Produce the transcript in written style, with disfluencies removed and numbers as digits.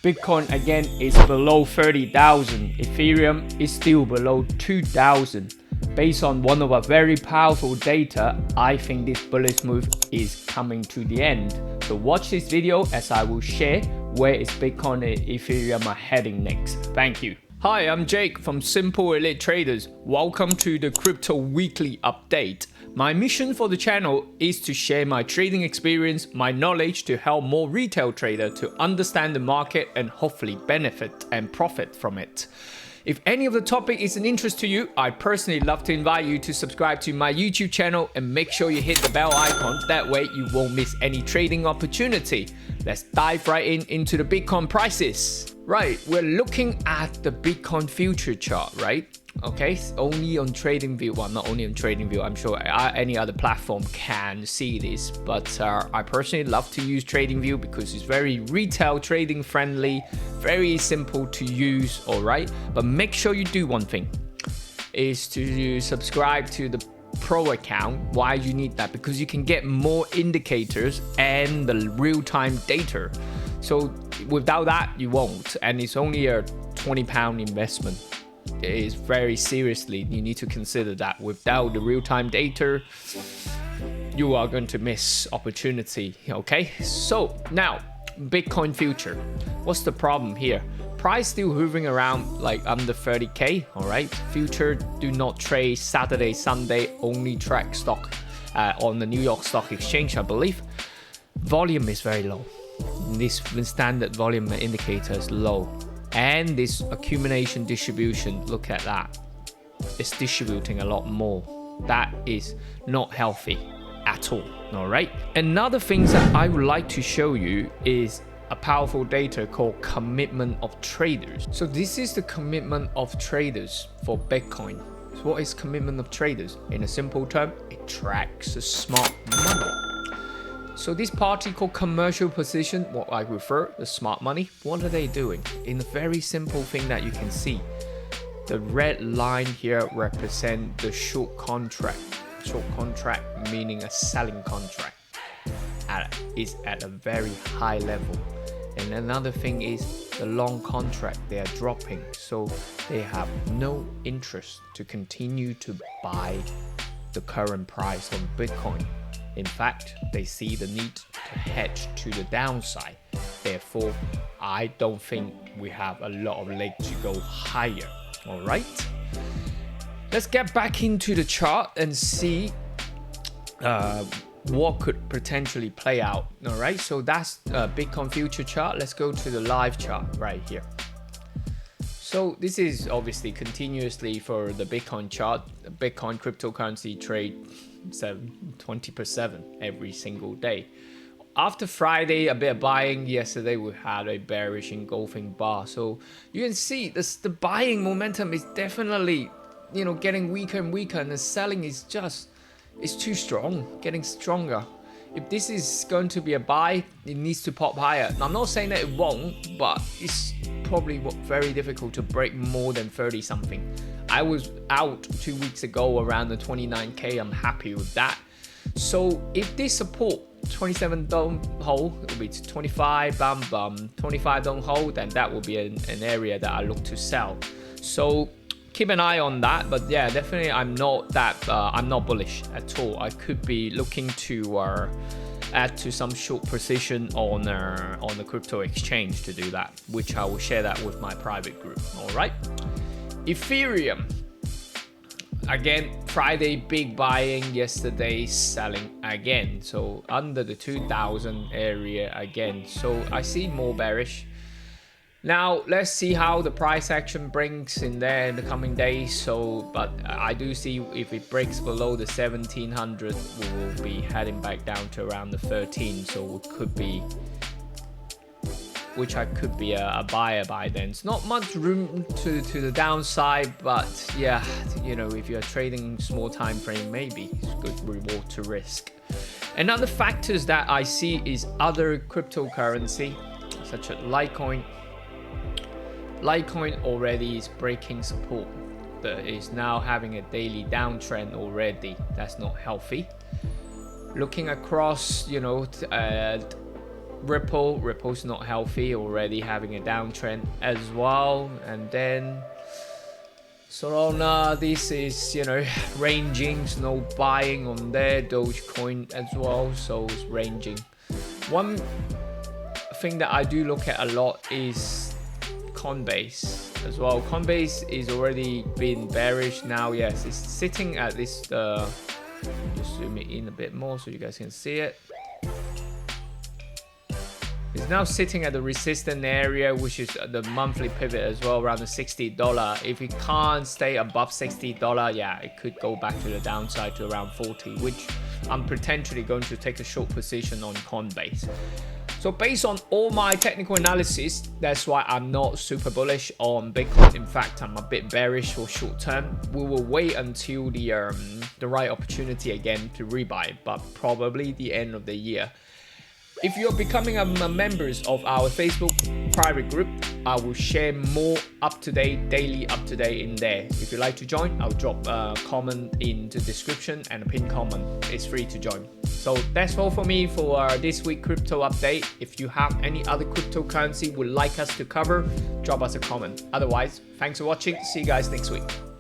Bitcoin again is below 30,000. Ethereum is still below 2,000. Based on one of our very powerful data, I think this bullish move is coming to the end. So watch this video as I will share where is Bitcoin and Ethereum are heading next. Thank you. Hi, I'm Jake from Simple Elite Traders. Welcome to the Crypto Weekly Update. My mission for the channel is to share my trading experience, my knowledge to help more retail traders to understand the market and hopefully benefit and profit from it. If any of the topic is an interest to you, I'd personally love to invite you to subscribe to my YouTube channel and make sure you hit the bell icon. That way you won't miss any trading opportunity. Let's dive right into the Bitcoin prices. Right, we're looking at the Bitcoin future chart, right? Okay, only on TradingView. Well, not only on TradingView, I'm sure any other platform can see this, but I personally love to use TradingView because it's very retail trading friendly, very simple to use, all right? But make sure you do one thing, is to subscribe to the Pro account. Why you need that? Because you can get more indicators and the real-time data. So without that, you won't, and it's only a £20 investment. It is very seriously, you need to consider that. Without the real-time data, you are going to miss opportunity, okay? So now, Bitcoin future. What's the problem here? Price still hovering around like under 30K, all right? Future do not trade Saturday, Sunday, only track stock on the New York Stock Exchange, I believe. Volume is very low. This standard volume indicator is low. And this accumulation distribution, look at that. It's distributing a lot more. That is not healthy at all, all right? Another thing that I would like to show you is a powerful data called commitment of traders. So this is the commitment of traders for Bitcoin. So what is commitment of traders? In a simple term, it tracks the smart money. So this party called commercial position, what I refer the smart money, what are they doing? In a very simple thing that you can see, the red line here represent the short contract. Short contract meaning a selling contract is at a very high level. And another thing is the long contract, they are dropping. So they have no interest to continue to buy the current price of Bitcoin. In fact, they see the need to hedge to the downside. Therefore, I don't think we have a lot of leg to go higher. All right. Let's get back into the chart and see what could potentially play out. All right. So that's Bitcoin future chart. Let's go to the live chart right here. So this is obviously continuously for the Bitcoin chart. Bitcoin cryptocurrency trade 24/7 every single day. After Friday, a bit of buying. Yesterday we had a bearish engulfing bar. So you can see this, the buying momentum is definitely, getting weaker and weaker, and the selling is it's too strong, getting stronger. If this is going to be a buy, it needs to pop higher. Now, I'm not saying that it won't, but it's probably very difficult to break more than 30 something. I was out 2 weeks ago around the 29K. I'm happy with that. So if this support 27 don't hold, it'll be 25, 25 don't hold, then that will be an area that I look to sell. So keep an eye on that. But yeah, definitely I'm not bullish at all. I could be looking to add to some short position on the crypto exchange to do that, which I will share that with my private group. All right. Ethereum, again, Friday big buying, yesterday selling again. So under the 2000 area again. So I see more bearish. Now let's see how the price action brings in there in the coming days. So, but I do see if it breaks below the 1700, we will be heading back down to around the 13. So it could be, which I could be a buyer by then. It's not much room to the downside, but yeah, if you're trading small time frame, maybe it's good reward to risk. Another factors that I see is other cryptocurrency, such as Litecoin. Litecoin already is breaking support. That is now having a daily downtrend already. That's not healthy. Looking across, Ripple's not healthy, already having a downtrend as well. And then Solana, this is, ranging, no buying on there. Dogecoin as well, so it's ranging. One thing that I do look at a lot is Coinbase as well. Coinbase is already been bearish now. Yes, it's sitting at this, just zoom it in a bit more so you guys can see it. It's now sitting at the resistance area, which is the monthly pivot as well, around the $60. If it can't stay above $60, yeah, it could go back to the downside to around 40, which I'm potentially going to take a short position on Coinbase. So based on all my technical analysis, that's why I'm not super bullish on Bitcoin. In fact, I'm a bit bearish for short term. We will wait until the right opportunity again to rebuy, but probably the end of the year. If you're becoming a member of our Facebook private group, I will share more up-to-date, daily up-to-date in there. If you'd like to join, I'll drop a comment in the description and a pinned comment. It's free to join. So that's all for me for this week crypto update. If you have any other cryptocurrency would like us to cover, drop us a comment. Otherwise, thanks for watching. See you guys next week.